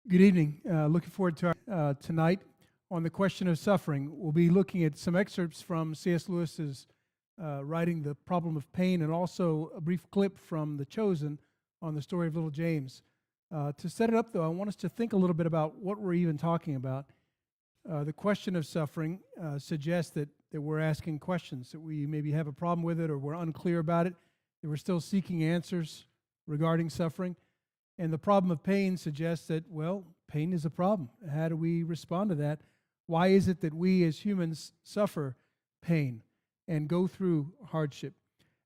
Good evening. Looking forward to tonight on the question of suffering. We'll be looking at some excerpts from C.S. Lewis's writing The Problem of Pain, and also a brief clip from The Chosen on the story of little James. To set it up, though, I want us to think a little bit about what we're even talking about. The question of suffering suggests that we're asking questions, that we maybe have a problem with it, or we're unclear about it, that we're still seeking answers regarding suffering. And the problem of pain suggests that, well, pain is a problem. How do we respond to that? Why is it that we as humans suffer pain and go through hardship?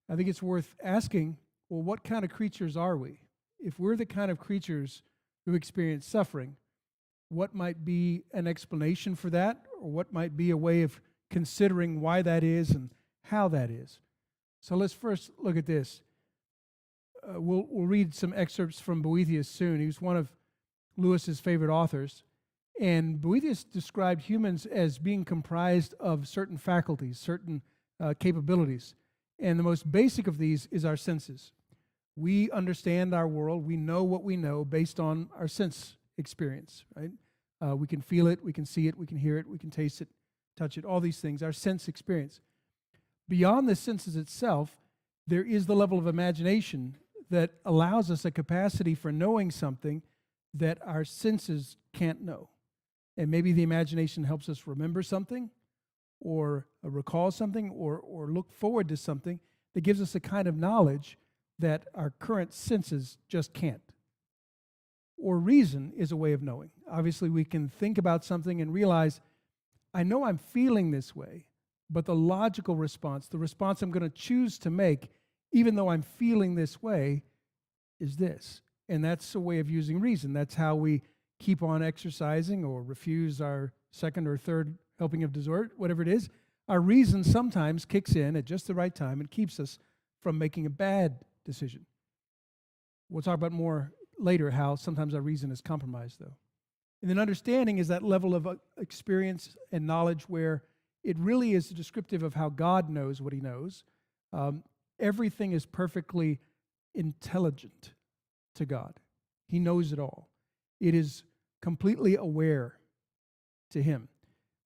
I think it's worth asking, well, what kind of creatures are we? If we're the kind of creatures who experience suffering, what might be an explanation for that, or what might be a way of considering why that is and how that is? So let's first look at this. We'll read some excerpts from Boethius soon. He was one of Lewis's favorite authors. And Boethius described humans as being comprised of certain faculties, certain capabilities. And the most basic of these is our senses. We understand our world. We know what we know based on our sense experience, right? We can feel it, we can see it, we can hear it, we can taste it, touch it, all these things, our sense experience. Beyond the senses itself, there is the level of imagination that allows us a capacity for knowing something that our senses can't know. And maybe the imagination helps us remember something, or recall something, or look forward to something that gives us a kind of knowledge that our current senses just can't. Or reason is a way of knowing. Obviously, we can think about something and realize, I know I'm feeling this way, but the logical response, the response I'm going to choose to make, even though I'm feeling this way, is this. And that's a way of using reason. That's how we keep on exercising or refuse our second or third helping of dessert, whatever it is. Our reason sometimes kicks in at just the right time and keeps us from making a bad decision. We'll talk about more later how sometimes our reason is compromised, though. And then understanding is that level of experience and knowledge where it really is descriptive of how God knows what he knows. Everything is perfectly intelligent to God. He knows it all. It is completely aware to him,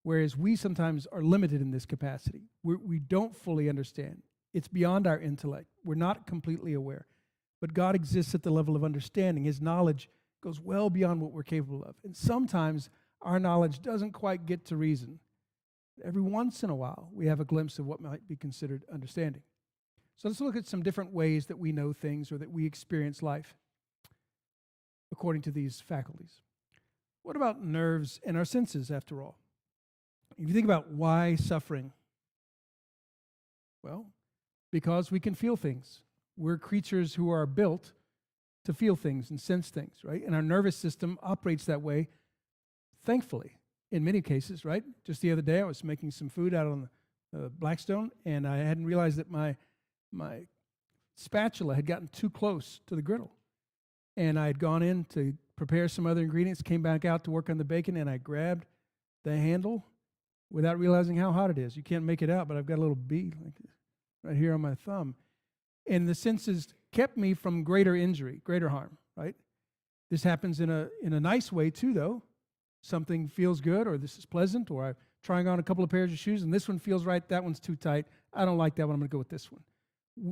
whereas we sometimes are limited in this capacity. We don't fully understand. It's beyond our intellect. We're not completely aware. But God exists at the level of understanding. His knowledge goes well beyond what we're capable of. And sometimes our knowledge doesn't quite get to reason. Every once in a while, we have a glimpse of what might be considered understanding. So let's look at some different ways that we know things or that we experience life according to these faculties. What about nerves and our senses, after all? If you think about why suffering, well, because we can feel things. We're creatures who are built to feel things and sense things, right? And our nervous system operates that way, thankfully, in many cases, right? Just the other day, I was making some food out on the Blackstone, and I hadn't realized that my spatula had gotten too close to the griddle. And I had gone in to prepare some other ingredients, came back out to work on the bacon, and I grabbed the handle without realizing how hot it is. You can't make it out, but I've got a little bee like this right here on my thumb. And the senses kept me from greater injury, greater harm, right? This happens in a nice way too, though. Something feels good, or this is pleasant, or I'm trying on a couple of pairs of shoes, and this one feels right, that one's too tight. I don't like that one, I'm going to go with this one.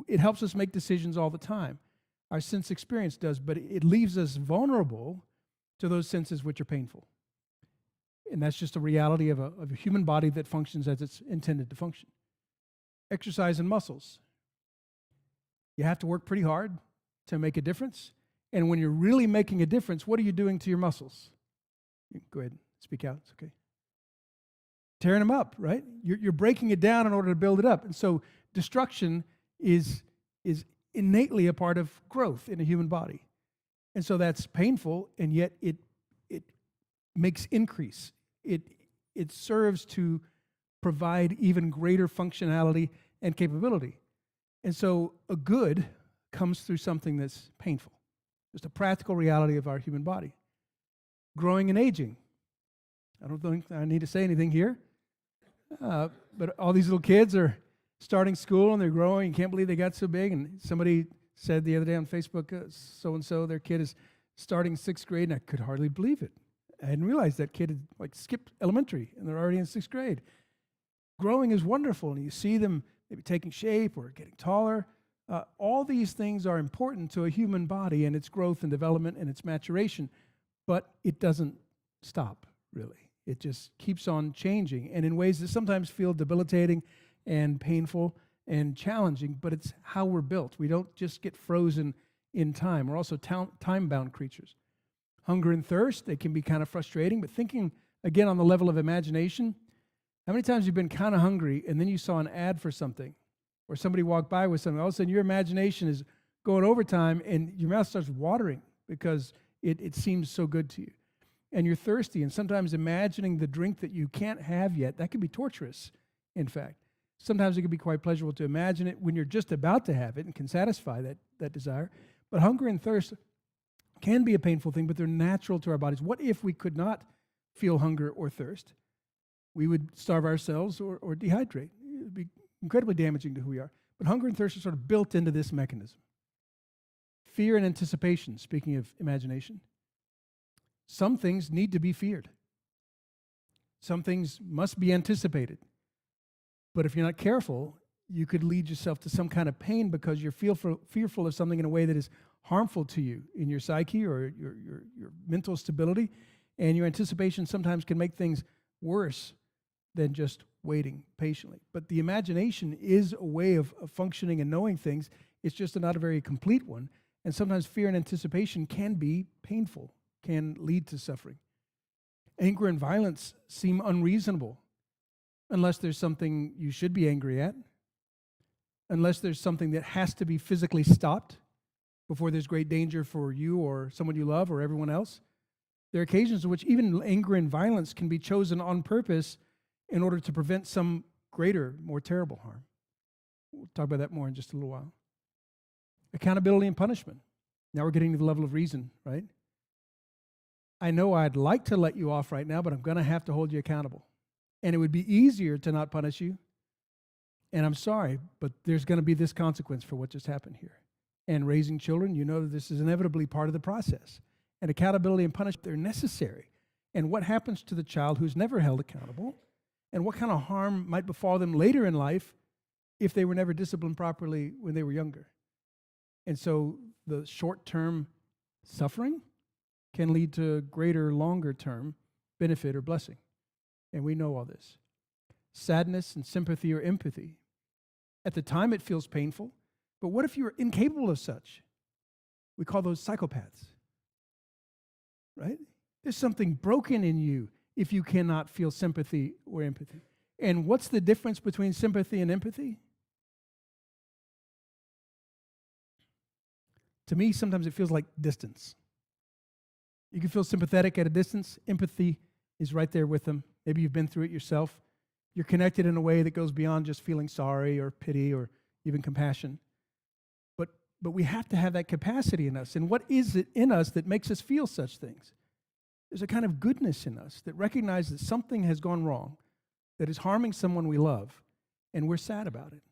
It helps us make decisions all the time. Our sense experience does, but it leaves us vulnerable to those senses which are painful. And that's just a reality of a human body that functions as it's intended to function. Exercise and muscles. You have to work pretty hard to make a difference. And when you're really making a difference, what are you doing to your muscles? Go ahead, speak out, it's okay. Tearing them up, right? You're breaking it down in order to build it up. And so destruction is innately a part of growth in a human body. And so that's painful, and yet it makes increase. It serves to provide even greater functionality and capability. And so a good comes through something that's painful. Just a practical reality of our human body. Growing and aging. I don't think I need to say anything here. But all these little kids are starting school and they're growing. You can't believe they got so big. And somebody said the other day on Facebook, so-and-so, their kid is starting 6th grade, and I could hardly believe it. I hadn't realized that kid had like skipped elementary, and they're already in 6th grade. Growing is wonderful, and you see them maybe taking shape or getting taller. All these things are important to a human body and its growth and development and its maturation, but it doesn't stop, really. It just keeps on changing, and in ways that sometimes feel debilitating and painful and challenging, but it's how we're built. We don't just get frozen in time. We're also time-bound creatures. Hunger and thirst, they can be kind of frustrating, but thinking, again, on the level of imagination, how many times have you been kind of hungry and then you saw an ad for something, or somebody walked by with something, all of a sudden your imagination is going overtime and your mouth starts watering because it seems so good to you. And you're thirsty, and sometimes imagining the drink that you can't have yet, that can be torturous, in fact. Sometimes it can be quite pleasurable to imagine it when you're just about to have it and can satisfy that desire. But hunger and thirst can be a painful thing, but they're natural to our bodies. What if we could not feel hunger or thirst? We would starve ourselves or dehydrate. It would be incredibly damaging to who we are. But hunger and thirst are sort of built into this mechanism. Fear and anticipation, speaking of imagination. Some things need to be feared. Some things must be anticipated. But if you're not careful, you could lead yourself to some kind of pain because you're fearful of something in a way that is harmful to you in your psyche or your mental stability. And your anticipation sometimes can make things worse than just waiting patiently. But the imagination is a way of functioning and knowing things. It's just not a very complete one. And sometimes fear and anticipation can be painful, can lead to suffering. Anger and violence seem unreasonable unless there's something you should be angry at, unless there's something that has to be physically stopped before there's great danger for you or someone you love or everyone else. There are occasions in which even anger and violence can be chosen on purpose in order to prevent some greater, more terrible harm. We'll talk about that more in just a little while. Accountability and punishment. Now we're getting to the level of reason, right? I know I'd like to let you off right now, but I'm going to have to hold you accountable. And it would be easier to not punish you. And I'm sorry, but there's going to be this consequence for what just happened here. And raising children, you know that this is inevitably part of the process. And accountability and punishment, they're necessary. And what happens to the child who's never held accountable? And what kind of harm might befall them later in life if they were never disciplined properly when they were younger? And so the short-term suffering can lead to greater, longer-term benefit or blessing. And we know all this. Sadness and sympathy or empathy. At the time, it feels painful. But what if you're incapable of such? We call those psychopaths. Right? There's something broken in you if you cannot feel sympathy or empathy. And what's the difference between sympathy and empathy? To me, sometimes it feels like distance. You can feel sympathetic at a distance. Empathy is right there with them. Maybe you've been through it yourself. You're connected in a way that goes beyond just feeling sorry or pity or even compassion. But we have to have that capacity in us. And what is it in us that makes us feel such things? There's a kind of goodness in us that recognizes that something has gone wrong, that is harming someone we love, and we're sad about it.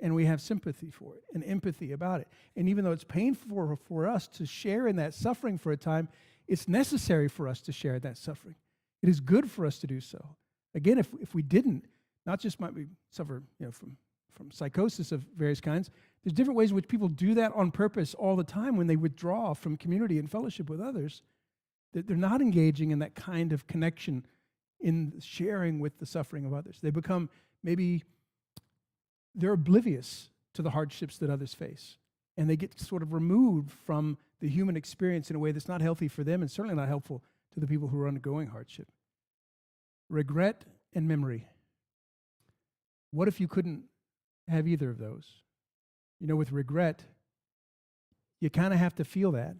And we have sympathy for it and empathy about it. And even though it's painful for us to share in that suffering for a time, it's necessary for us to share that suffering. It is good for us to do so. Again, if we didn't, not just might we suffer from psychosis of various kinds, there's different ways in which people do that on purpose all the time when they withdraw from community and fellowship with others, that they're not engaging in that kind of connection in sharing with the suffering of others. They become, maybe they're oblivious to the hardships that others face, and they get sort of removed from the human experience in a way that's not healthy for them and certainly not helpful to the people who are undergoing hardship. Regret and memory. What if you couldn't have either of those? You know, with regret, you kind of have to feel that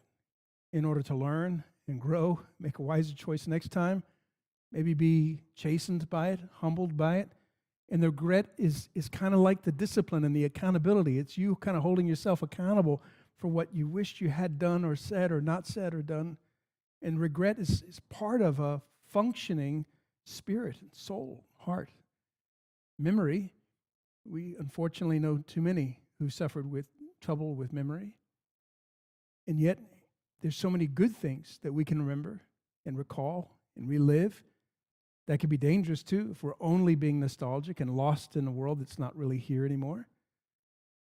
in order to learn and grow, make a wiser choice next time, maybe be chastened by it, humbled by it. And the regret is kind of like the discipline and the accountability. It's you kind of holding yourself accountable for what you wished you had done or said or not said or done. And regret is part of a functioning spirit, soul, heart. Memory, we unfortunately know too many who suffered with trouble with memory. And yet, there's so many good things that we can remember and recall and relive. That could be dangerous too if we're only being nostalgic and lost in a world that's not really here anymore.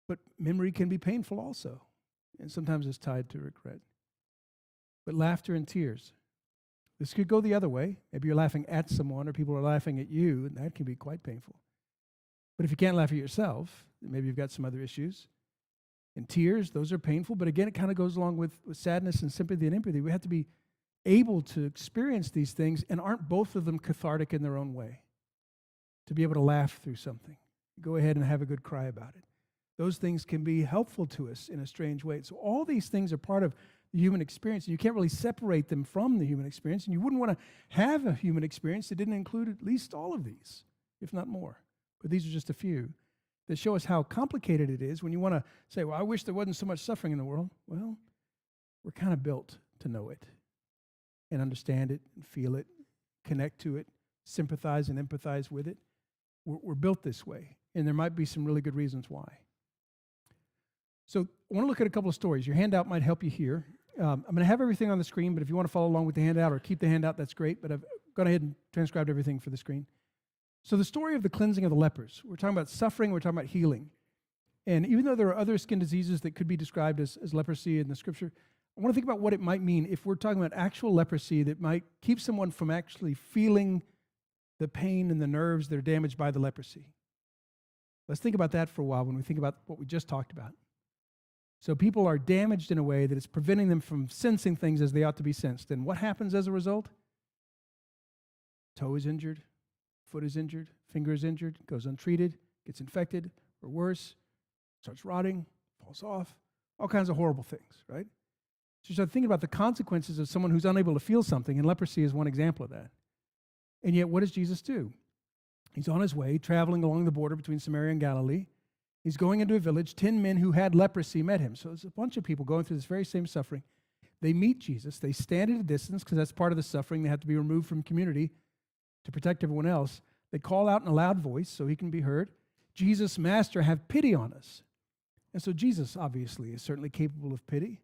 But memory can be painful also, and sometimes it's tied to regret. But laughter and tears, this could go the other way. Maybe you're laughing at someone or people are laughing at you, and that can be quite painful. But if you can't laugh at yourself, then maybe you've got some other issues. And tears, those are painful, but again, it kind of goes along with sadness and sympathy and empathy. We have to be able to experience these things, and aren't both of them cathartic in their own way? To be able to laugh through something, go ahead and have a good cry about it. Those things can be helpful to us in a strange way. So all these things are part of the human experience, and you can't really separate them from the human experience, and you wouldn't want to have a human experience that didn't include at least all of these, if not more. But these are just a few that show us how complicated it is when you want to say, well, I wish there wasn't so much suffering in the world. Well, we're kind of built to know it and understand it and feel it, connect to it, sympathize and empathize with it. We're built this way, and there might be some really good reasons why. So I want to look at a couple of stories. Your handout might help you here. I'm going to have everything on the screen, but if you want to follow along with the handout or keep the handout, that's great. But I've gone ahead and transcribed everything for the screen. So the story of the cleansing of the lepers. We're talking about suffering, we're talking about healing. And even though there are other skin diseases that could be described as leprosy in the scripture, I want to think about what it might mean if we're talking about actual leprosy that might keep someone from actually feeling the pain and the nerves that are damaged by the leprosy. Let's think about that for a while when we think about what we just talked about. So people are damaged in a way that is preventing them from sensing things as they ought to be sensed. And what happens as a result? Toe is injured, foot is injured, finger is injured, goes untreated, gets infected, or worse, starts rotting, falls off, all kinds of horrible things, right? So you start thinking about the consequences of someone who's unable to feel something, and leprosy is one example of that. And yet, what does Jesus do? He's on his way, traveling along the border between Samaria and Galilee. He's going into a village. 10 men who had leprosy met him. So there's a bunch of people going through this very same suffering. They meet Jesus. They stand at a distance because that's part of the suffering. They have to be removed from community to protect everyone else. They call out in a loud voice so he can be heard, Jesus, Master, have pity on us. And so Jesus, obviously, is certainly capable of pity.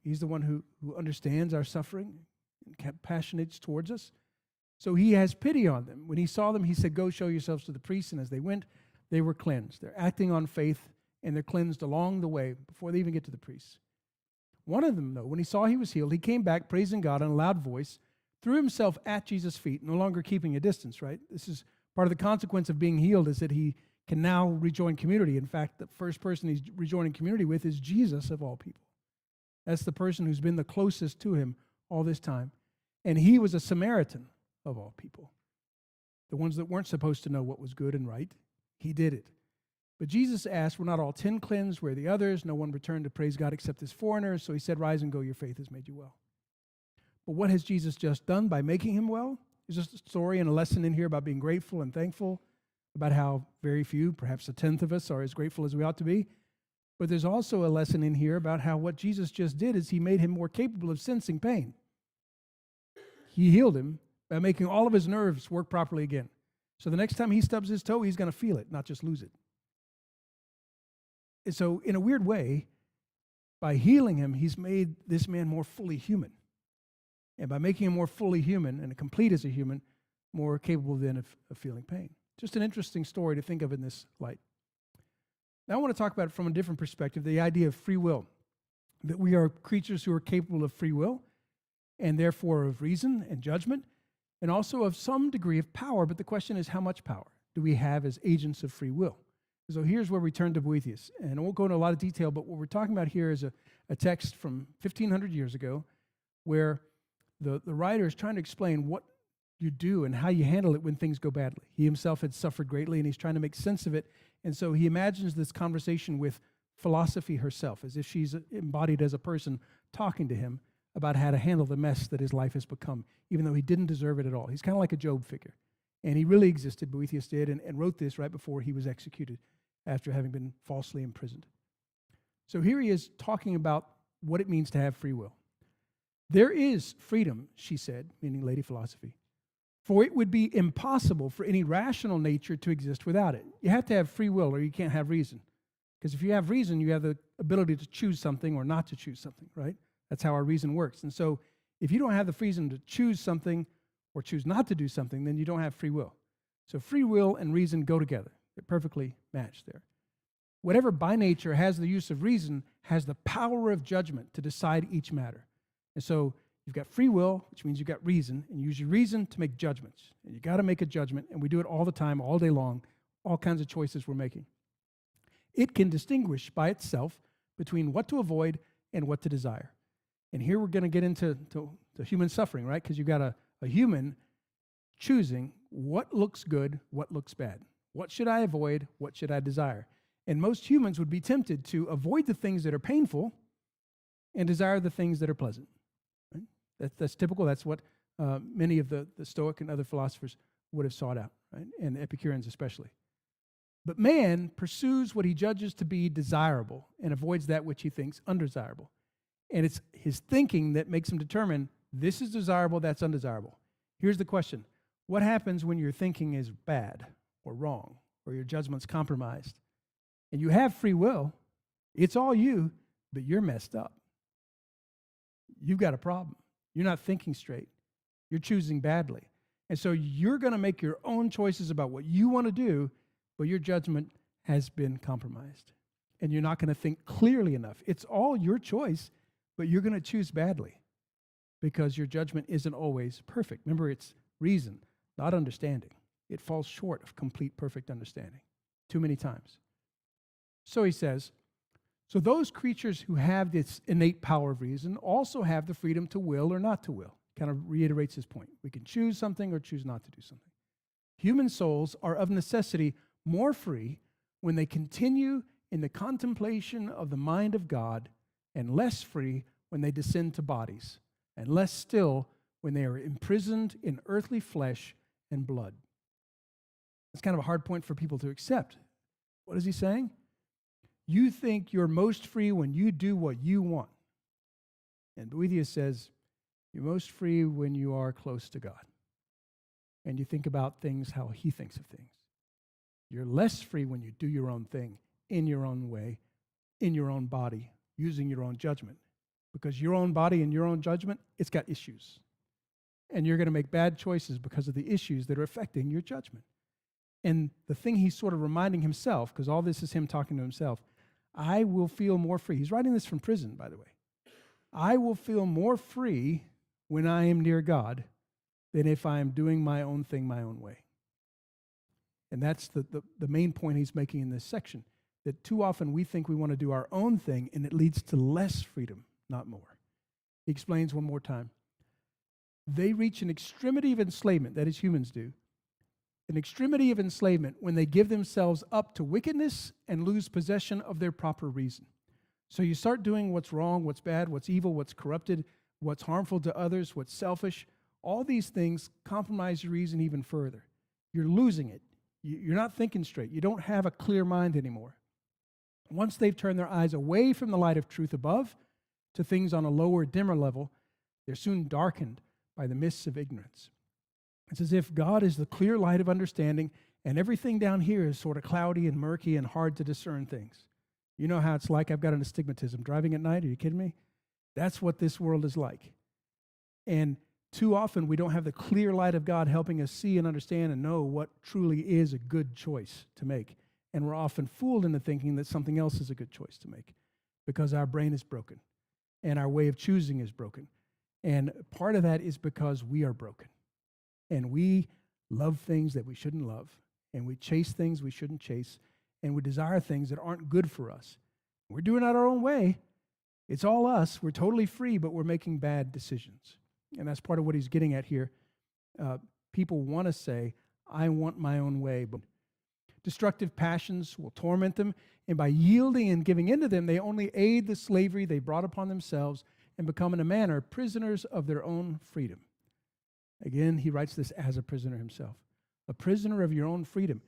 He's the one who understands our suffering and compassionates towards us. So he has pity on them. When he saw them, he said, go show yourselves to the priests. And as they went, they were cleansed. They're acting on faith, and they're cleansed along the way before they even get to the priests. One of them, though, when he saw he was healed, he came back praising God in a loud voice, threw himself at Jesus' feet, no longer keeping a distance, right? This is part of the consequence of being healed, is that he can now rejoin community. In fact, the first person he's rejoining community with is Jesus of all people. That's the person who's been the closest to him all this time. And he was a Samaritan of all people. The ones that weren't supposed to know what was good and right, he did it. But Jesus asked, were not all 10 cleansed? Where are the others? No one returned to praise God except this foreigner. So he said, rise and go, your faith has made you well. But what has Jesus just done by making him well? There's just a story and a lesson in here about being grateful and thankful, about how very few, perhaps a tenth of us, are as grateful as we ought to be. But there's also a lesson in here about how what Jesus just did is he made him more capable of sensing pain. He healed him by making all of his nerves work properly again. So the next time he stubs his toe, he's going to feel it, not just lose it. And so in a weird way, by healing him, he's made this man more fully human. And by making him more fully human and complete as a human, more capable then of feeling pain. Just an interesting story to think of in this light. Now I want to talk about it from a different perspective, the idea of free will. That we are creatures who are capable of free will, and therefore of reason and judgment, and also of some degree of power. But the question is, how much power do we have as agents of free will? So here's where we turn to Boethius. And I won't go into a lot of detail, but what we're talking about here is a text from 1,500 years ago where the writer is trying to explain what you do and how you handle it when things go badly. He himself had suffered greatly, and he's trying to make sense of it. And so he imagines this conversation with philosophy herself, as if she's embodied as a person talking to him about how to handle the mess that his life has become, even though he didn't deserve it at all. He's kind of like a Job figure. And he really existed, Boethius did, and wrote this right before he was executed after having been falsely imprisoned. So here he is talking about what it means to have free will. There is freedom, she said, meaning Lady Philosophy, for it would be impossible for any rational nature to exist without it. You have to have free will or you can't have reason. Because if you have reason, you have the ability to choose something or not to choose something, right? That's how our reason works. And so if you don't have the freedom to choose something or choose not to do something, then you don't have free will. So free will and reason go together. They're perfectly matched there. Whatever by nature has the use of reason has the power of judgment to decide each matter. And so you've got free will, which means you've got reason, and you use your reason to make judgments. And you got to make a judgment, and we do it all the time, all day long, all kinds of choices we're making. It can distinguish by itself between what to avoid and what to desire. And here we're going to get into human suffering, right? Because you've got a human choosing what looks good, what looks bad. What should I avoid? What should I desire? And most humans would be tempted to avoid the things that are painful and desire the things that are pleasant. Right? That's typical. That's what many of the Stoic and other philosophers would have sought out, right? And the Epicureans especially. But man pursues what he judges to be desirable and avoids that which he thinks undesirable. And it's his thinking that makes him determine this is desirable, that's undesirable. Here's the question. What happens when your thinking is bad or wrong or your judgment's compromised? And you have free will. It's all you, but you're messed up. You've got a problem. You're not thinking straight. You're choosing badly. And so you're going to make your own choices about what you want to do, but your judgment has been compromised. And you're not going to think clearly enough. It's all your choice, but you're going to choose badly because your judgment isn't always perfect. Remember, it's reason, not understanding. It falls short of complete, perfect understanding too many times. So he says, so those creatures who have this innate power of reason also have the freedom to will or not to will. Kind of reiterates his point. We can choose something or choose not to do something. Human souls are of necessity more free when they continue in the contemplation of the mind of God and less free when they descend to bodies, and less still when they are imprisoned in earthly flesh and blood. That's kind of a hard point for people to accept. What is he saying? You think you're most free when you do what you want. And Boethius says, you're most free when you are close to God. And you think about things how he thinks of things. You're less free when you do your own thing, in your own way, in your own body, using your own judgment. Because your own body and your own judgment, it's got issues. And you're going to make bad choices because of the issues that are affecting your judgment. And the thing he's sort of reminding himself, because all this is him talking to himself, I will feel more free. He's writing this from prison, by the way. I will feel more free when I am near God than if I am doing my own thing my own way. And that's the main point he's making in this section, that too often we think we want to do our own thing, and it leads to less freedom, not more. He explains one more time. They reach an extremity of enslavement, that is, humans do, an extremity of enslavement when they give themselves up to wickedness and lose possession of their proper reason. So you start doing what's wrong, what's bad, what's evil, what's corrupted, what's harmful to others, what's selfish. All these things compromise your reason even further. You're losing it. You're not thinking straight. You don't have a clear mind anymore. Once they've turned their eyes away from the light of truth above to things on a lower, dimmer level, they're soon darkened by the mists of ignorance. It's as if God is the clear light of understanding, and everything down here is sort of cloudy and murky and hard to discern things. You know how it's like. I've got an astigmatism. Driving at night, are you kidding me? That's what this world is like. And too often we don't have the clear light of God helping us see and understand and know what truly is a good choice to make. And we're often fooled into thinking that something else is a good choice to make because our brain is broken and our way of choosing is broken. And part of that is because we are broken. And we love things that we shouldn't love. And we chase things we shouldn't chase. And we desire things that aren't good for us. We're doing it our own way. It's all us. We're totally free, but we're making bad decisions. And that's part of what he's getting at here. People want to say, I want my own way. But destructive passions will torment them. And by yielding and giving in to them, they only aid the slavery they brought upon themselves and become in a manner prisoners of their own freedom. Again, he writes this as a prisoner himself. A prisoner of your own freedom.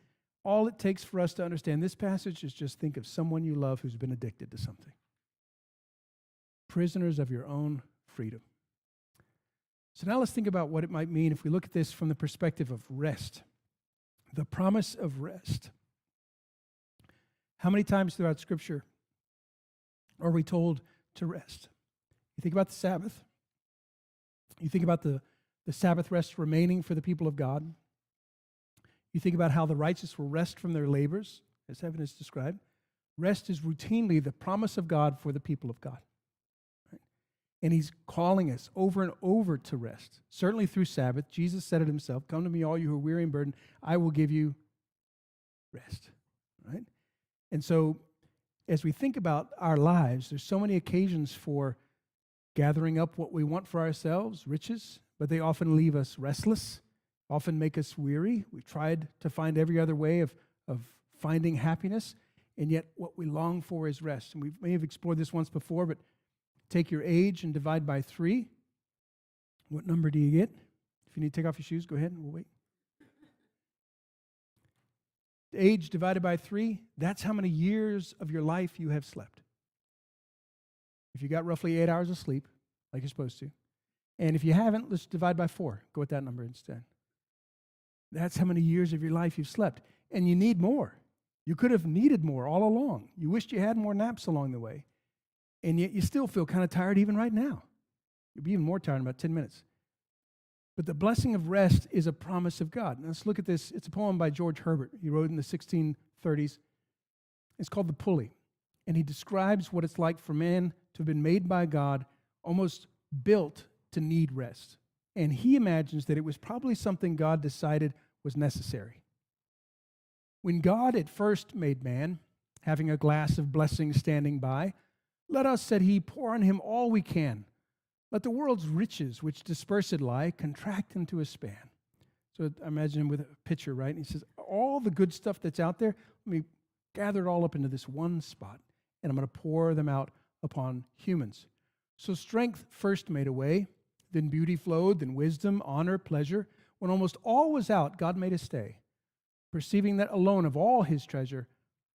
All it takes for us to understand this passage is just think of someone you love who's been addicted to something. Prisoners of your own freedom. So now let's think about what it might mean if we look at this from the perspective of rest. The promise of rest. How many times throughout Scripture are we told to rest? You think about the Sabbath. You think about the Sabbath rest remaining for the people of God. You think about how the righteous will rest from their labors, as heaven is described. Rest is routinely the promise of God for the people of God. Right? And he's calling us over and over to rest. Certainly through Sabbath. Jesus said it himself, "Come to me, all you who are weary and burdened, I will give you rest." Right? And so as we think about our lives, there's so many occasions for gathering up what we want for ourselves, riches, but they often leave us restless, often make us weary. We've tried to find every other way of finding happiness, and yet what we long for is rest. And we may have explored this once before, but take your age and divide by 3. What number do you get? If you need to take off your shoes, go ahead and we'll wait. Age divided by 3, that's how many years of your life you have slept. If you got roughly 8 hours of sleep, like you're supposed to, and if you haven't, let's divide by 4. Go with that number instead. That's how many years of your life you've slept. And you need more. You could have needed more all along. You wished you had more naps along the way. And yet you still feel kind of tired even right now. You'll be even more tired in about 10 minutes. But the blessing of rest is a promise of God. Now let's look at this. It's a poem by George Herbert. He wrote in the 1630s. It's called The Pulley. And he describes what it's like for man to have been made by God, almost built to need rest. And he imagines that it was probably something God decided was necessary. When God at first made man, having a glass of blessing standing by, let us, said he, pour on him all we can. Let the world's riches, which dispersed lie, contract into a span. So I imagine him with a pitcher, right? And he says, all the good stuff that's out there, let me gather it all up into this one spot, and I'm going to pour them out upon humans. So strength first made a way, then beauty flowed, then wisdom, honor, pleasure. When almost all was out, God made a stay, perceiving that alone of all his treasure,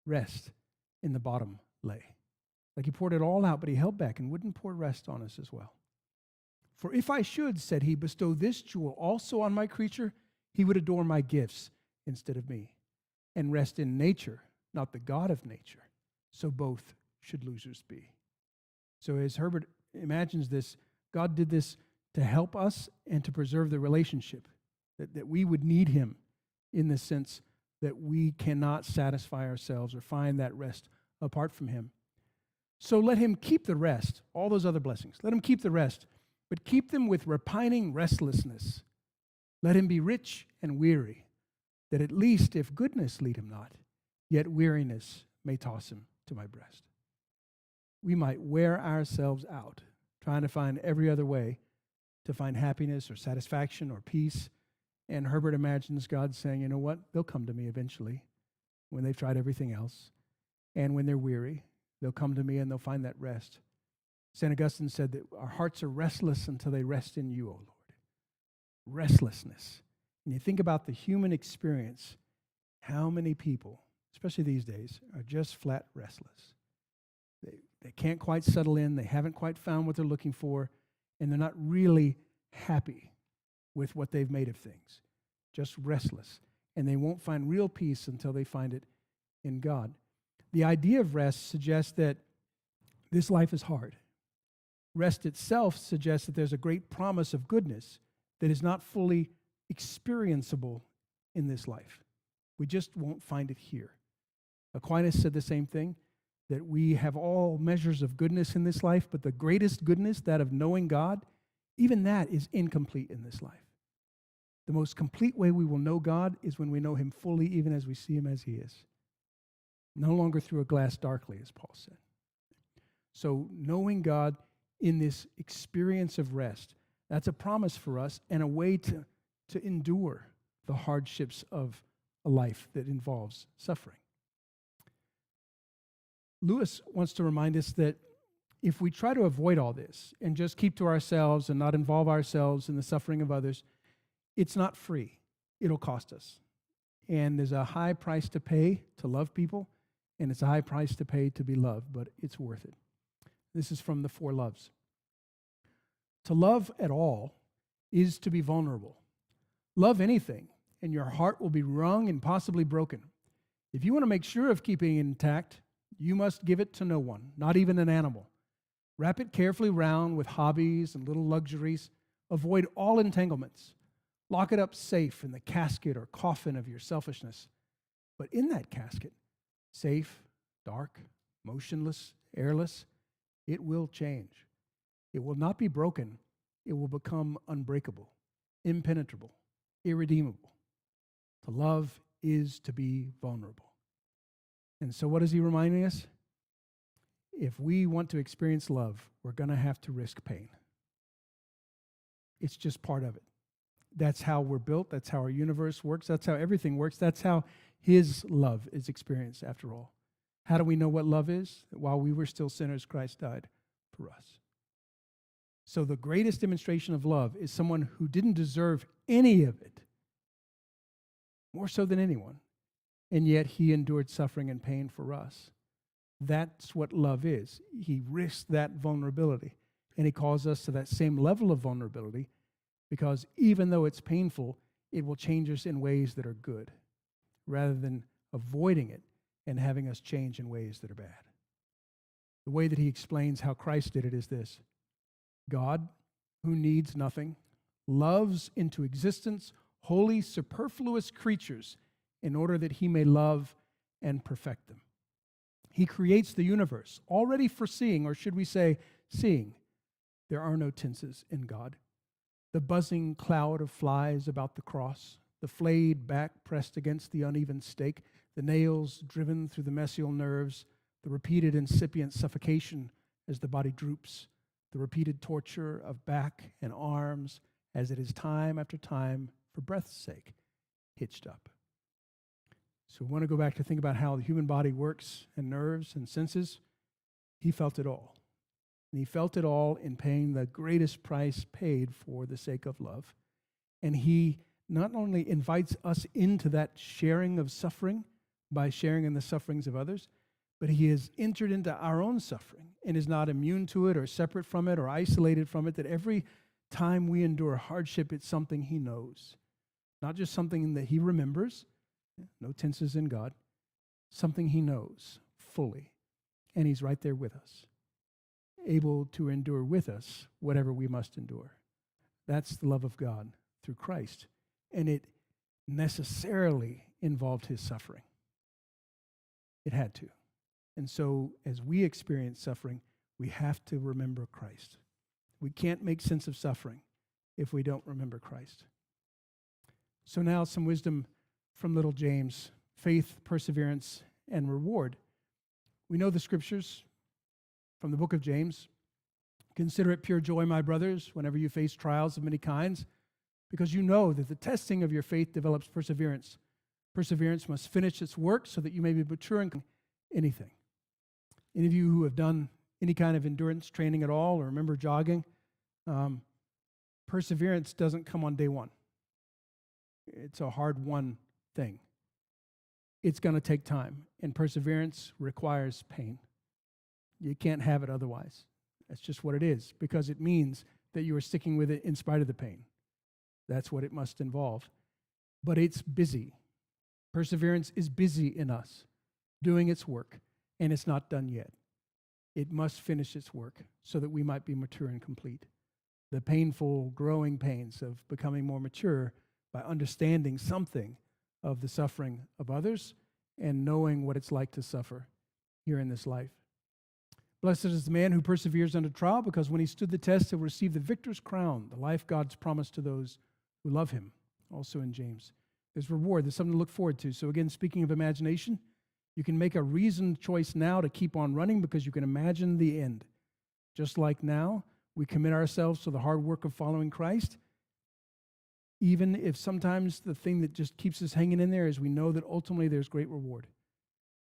rest in the bottom lay. Like he poured it all out, but he held back and wouldn't pour rest on us as well. For if I should, said he, bestow this jewel also on my creature, he would adore my gifts instead of me, and rest in nature, not the God of nature. So both should losers be. So as Herbert imagines this, God did this to help us and to preserve the relationship, that we would need him in the sense that we cannot satisfy ourselves or find that rest apart from him. So let him keep the rest, all those other blessings. Let him keep the rest, but keep them with repining restlessness. Let him be rich and weary, that at least if goodness lead him not, yet weariness may toss him to my breast. We might wear ourselves out trying to find every other way to find happiness or satisfaction or peace. And Herbert imagines God saying, you know what? They'll come to me eventually when they've tried everything else. And when they're weary, they'll come to me and they'll find that rest. St. Augustine said that our hearts are restless until they rest in you, O Lord. Restlessness. And you think about the human experience, how many people, especially these days, are just flat restless. They can't quite settle in. They haven't quite found what they're looking for. And they're not really happy with what they've made of things. Just restless. And they won't find real peace until they find it in God. The idea of rest suggests that this life is hard. Rest itself suggests that there's a great promise of goodness that is not fully experienceable in this life. We just won't find it here. Aquinas said the same thing, that we have all measures of goodness in this life, but the greatest goodness, that of knowing God, even that is incomplete in this life. The most complete way we will know God is when we know him fully, even as we see him as he is. No longer through a glass darkly, as Paul said. So knowing God in this experience of rest, that's a promise for us and a way to endure the hardships of a life that involves suffering. Lewis wants to remind us that if we try to avoid all this and just keep to ourselves and not involve ourselves in the suffering of others, it's not free. It'll cost us. And there's a high price to pay to love people, and it's a high price to pay to be loved, but it's worth it. This is from the Four Loves. To love at all is to be vulnerable. Love anything, and your heart will be wrung and possibly broken. If you want to make sure of keeping it intact, you must give it to no one, not even an animal. Wrap it carefully round with hobbies and little luxuries. Avoid all entanglements. Lock it up safe in the casket or coffin of your selfishness. But in that casket, safe, dark, motionless, airless, it will change. It will not be broken. It will become unbreakable, impenetrable, irredeemable. To love is to be vulnerable. And so what is he reminding us? If we want to experience love, we're going to have to risk pain. It's just part of it. That's how we're built. That's how our universe works. That's how everything works. That's how his love is experienced, after all. How do we know what love is? While we were still sinners, Christ died for us. So the greatest demonstration of love is someone who didn't deserve any of it, more so than anyone, and yet he endured suffering and pain for us. That's what love is. He risked that vulnerability, and he calls us to that same level of vulnerability, because even though it's painful, it will change us in ways that are good, rather than avoiding it and having us change in ways that are bad. The way that he explains how Christ did it is this: God, who needs nothing, loves into existence holy, superfluous creatures in order that he may love and perfect them. He creates the universe, already foreseeing, or should we say, seeing. There are no tenses in God. The buzzing cloud of flies about the cross, the flayed back pressed against the uneven stake, the nails driven through the mesial nerves, the repeated incipient suffocation as the body droops, the repeated torture of back and arms as it is time after time, for breath's sake, hitched up. So we want to go back to think about how the human body works, and nerves and senses. He felt it all. And he felt it all in paying the greatest price paid for the sake of love. And he not only invites us into that sharing of suffering by sharing in the sufferings of others, but he has entered into our own suffering and is not immune to it or separate from it or isolated from it, that every time we endure hardship, it's something he knows. Not just something that he remembers, no tenses in God, something he knows fully. And he's right there with us, able to endure with us whatever we must endure. That's the love of God through Christ. And it necessarily involved his suffering. It had to. And so as we experience suffering, we have to remember Christ. We can't make sense of suffering if we don't remember Christ. So now some wisdom from little James: faith, perseverance, and reward. We know the scriptures from the book of James. Consider it pure joy, my brothers, whenever you face trials of many kinds, because you know that the testing of your faith develops perseverance. Perseverance must finish its work so that you may be mature in anything. Any of you who have done any kind of endurance training at all, or remember jogging, perseverance doesn't come on day one. It's a hard-won thing. It's going to take time, and perseverance requires pain. You can't have it otherwise. That's just what it is, because it means that you are sticking with it in spite of the pain. That's what it must involve. But it's busy. Perseverance is busy in us, doing its work, and it's not done yet. It must finish its work so that we might be mature and complete. The painful, growing pains of becoming more mature by understanding something of the suffering of others and knowing what it's like to suffer here in this life. Blessed is the man who perseveres under trial, because when he stood the test, he'll receive the victor's crown, the life God's promised to those who love him. Also in James. There's reward. There's something to look forward to. So again, speaking of imagination, you can make a reasoned choice now to keep on running because you can imagine the end. Just like now, we commit ourselves to the hard work of following Christ, even if sometimes the thing that just keeps us hanging in there is we know that ultimately there's great reward.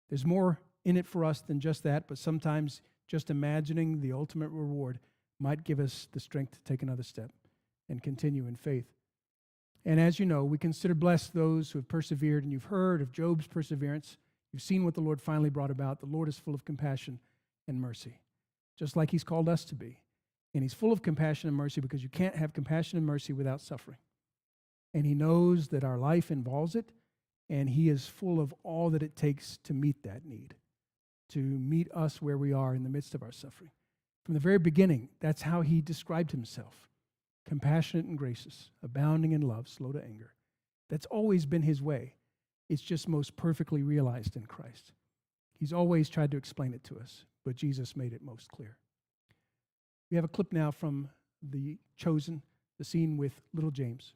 There's more in it for us than just that, but sometimes just imagining the ultimate reward might give us the strength to take another step and continue in faith. And as you know, we consider blessed those who have persevered, and you've heard of Job's perseverance. You've seen what the Lord finally brought about. The Lord is full of compassion and mercy, just like he's called us to be. And he's full of compassion and mercy because you can't have compassion and mercy without suffering. And he knows that our life involves it, and he is full of all that it takes to meet that need, to meet us where we are in the midst of our suffering. From the very beginning, that's how he described himself. Compassionate and gracious, abounding in love, slow to anger. That's always been his way. It's just most perfectly realized in Christ. He's always tried to explain it to us, but Jesus made it most clear. We have a clip now from The Chosen, the scene with little James.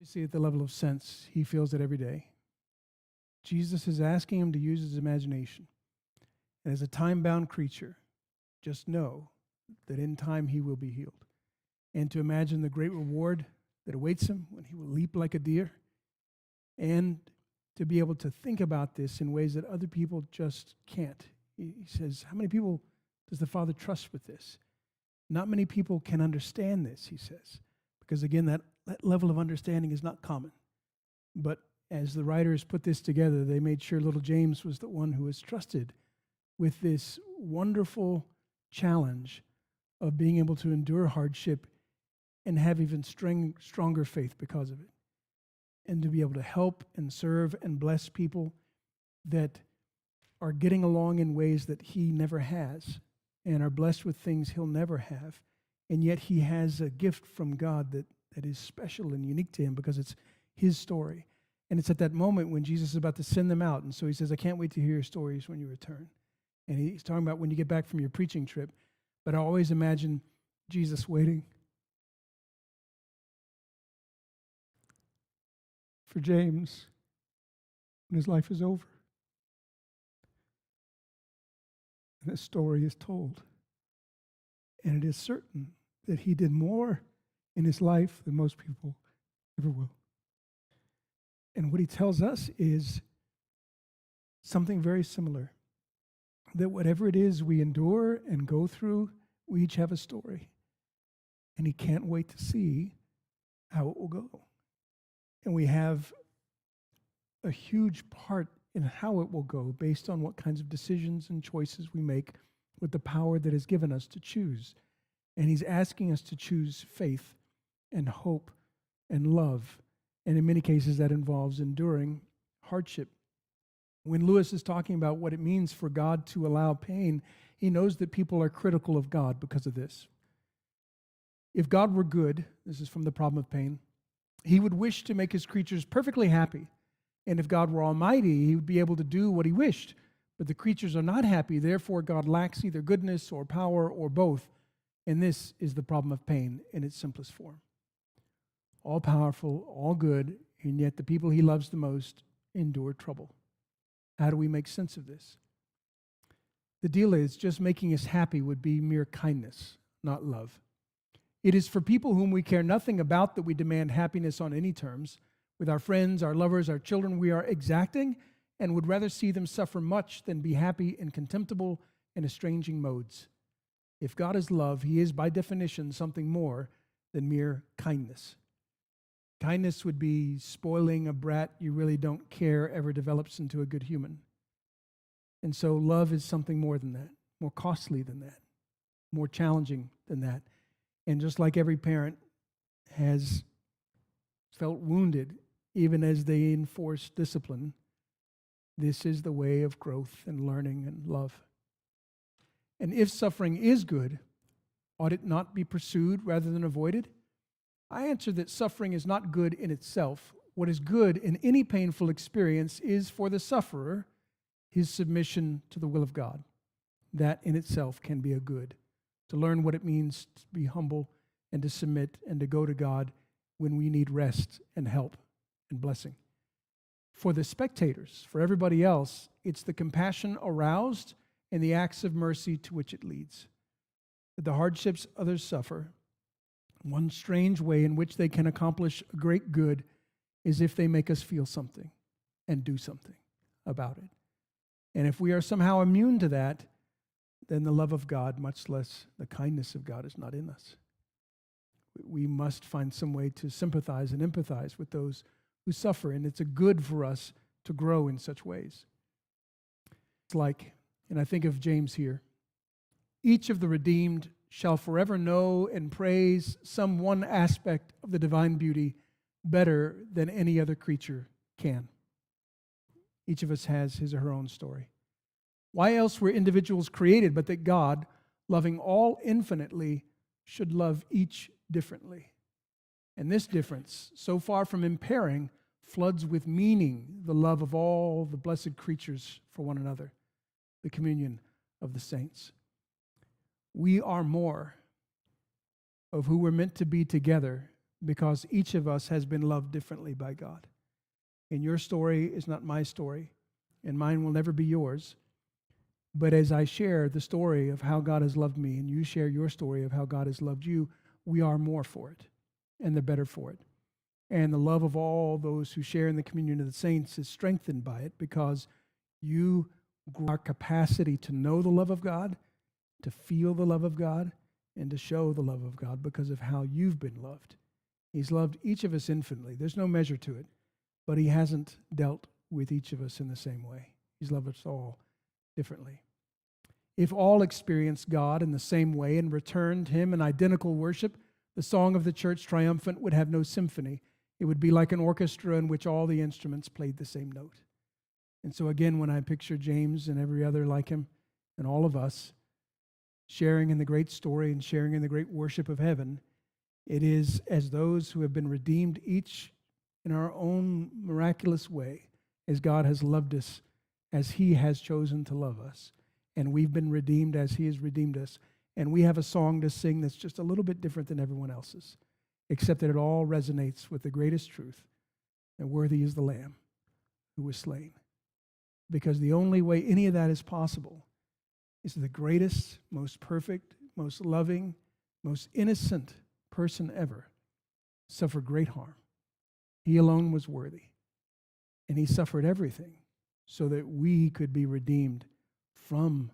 You see, at the level of sense, he feels it every day. Jesus is asking him to use his imagination. And as a time-bound creature, just know that in time he will be healed. And to imagine the great reward that awaits him when he will leap like a deer. And to be able to think about this in ways that other people just can't. He says, how many people does the Father trust with this? Not many people can understand this, he says. Because again, that level of understanding is not common. But as the writers put this together, they made sure little James was the one who was trusted with this wonderful challenge of being able to endure hardship and have even stronger faith because of it. And to be able to help and serve and bless people that are getting along in ways that he never has and are blessed with things he'll never have. And yet he has a gift from God that is special and unique to him because it's his story. And it's at that moment when Jesus is about to send them out. And so he says, I can't wait to hear your stories when you return. And he's talking about when you get back from your preaching trip. But I always imagine Jesus waiting for James when his life is over. And his story is told. And it is certain that he did more in his life than most people ever will. And what he tells us is something very similar. That whatever it is we endure and go through, we each have a story. And he can't wait to see how it will go. And we have a huge part in how it will go based on what kinds of decisions and choices we make with the power that is given us to choose. And he's asking us to choose faith and hope and love. And in many cases, that involves enduring hardship. When Lewis is talking about what it means for God to allow pain, he knows that people are critical of God because of this. If God were good, this is from the problem of pain, he would wish to make his creatures perfectly happy. And if God were almighty, he would be able to do what he wished. But the creatures are not happy, therefore God lacks either goodness or power or both. And this is the problem of pain in its simplest form. All powerful, all good, and yet the people he loves the most endure trouble. How do we make sense of this? The deal is, just making us happy would be mere kindness, not love. It is for people whom we care nothing about that we demand happiness on any terms. With our friends, our lovers, our children, we are exacting and would rather see them suffer much than be happy in contemptible and estranging modes. If God is love, he is by definition something more than mere kindness. Kindness would be spoiling a brat you really don't care ever develops into a good human. And so love is something more than that, more costly than that, more challenging than that. And just like every parent has felt wounded even as they enforce discipline, this is the way of growth and learning and love. And if suffering is good, ought it not be pursued rather than avoided? I answer that suffering is not good in itself. What is good in any painful experience is for the sufferer his submission to the will of God. That in itself can be a good. To learn what it means to be humble and to submit and to go to God when we need rest and help and blessing. For the spectators, for everybody else, it's the compassion aroused and the acts of mercy to which it leads. That the hardships others suffer, one strange way in which they can accomplish a great good is if they make us feel something and do something about it. And if we are somehow immune to that, then the love of God, much less the kindness of God, is not in us. We must find some way to sympathize and empathize with those who suffer, and it's a good for us to grow in such ways. It's like, and I think of James here, each of the redeemed shall forever know and praise some one aspect of the divine beauty better than any other creature can. Each of us has his or her own story. Why else were individuals created but that God, loving all infinitely, should love each differently? And this difference, so far from impairing, floods with meaning the love of all the blessed creatures for one another, the communion of the saints. We are more of who we're meant to be together because each of us has been loved differently by God. And your story is not my story, and mine will never be yours. But as I share the story of how God has loved me, and you share your story of how God has loved you, we are more for it, and the better for it. And the love of all those who share in the communion of the saints is strengthened by it, because you grow our capacity to know the love of God, to feel the love of God, and to show the love of God because of how you've been loved. He's loved each of us infinitely. There's no measure to it, but he hasn't dealt with each of us in the same way. He's loved us all differently. If all experienced God in the same way and returned him in identical worship, the song of the church triumphant would have no symphony. It would be like an orchestra in which all the instruments played the same note. And so again, when I picture James and every other like him and all of us sharing in the great story and sharing in the great worship of heaven, it is as those who have been redeemed each in our own miraculous way, as God has loved us, as he has chosen to love us. And we've been redeemed as he has redeemed us. And we have a song to sing that's just a little bit different than everyone else's, except that it all resonates with the greatest truth, and worthy is the Lamb who was slain. Because the only way any of that is possible is the greatest, most perfect, most loving, most innocent person ever suffered great harm. He alone was worthy. And he suffered everything so that we could be redeemed from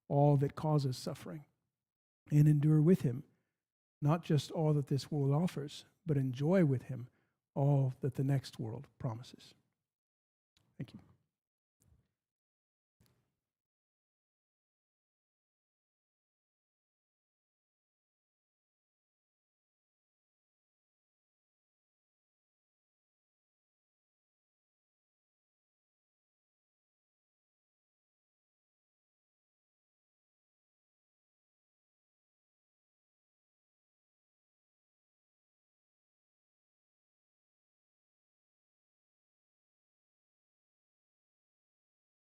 all that causes suffering and endure with him, not just all that this world offers, but enjoy with him all that the next world promises. Thank you.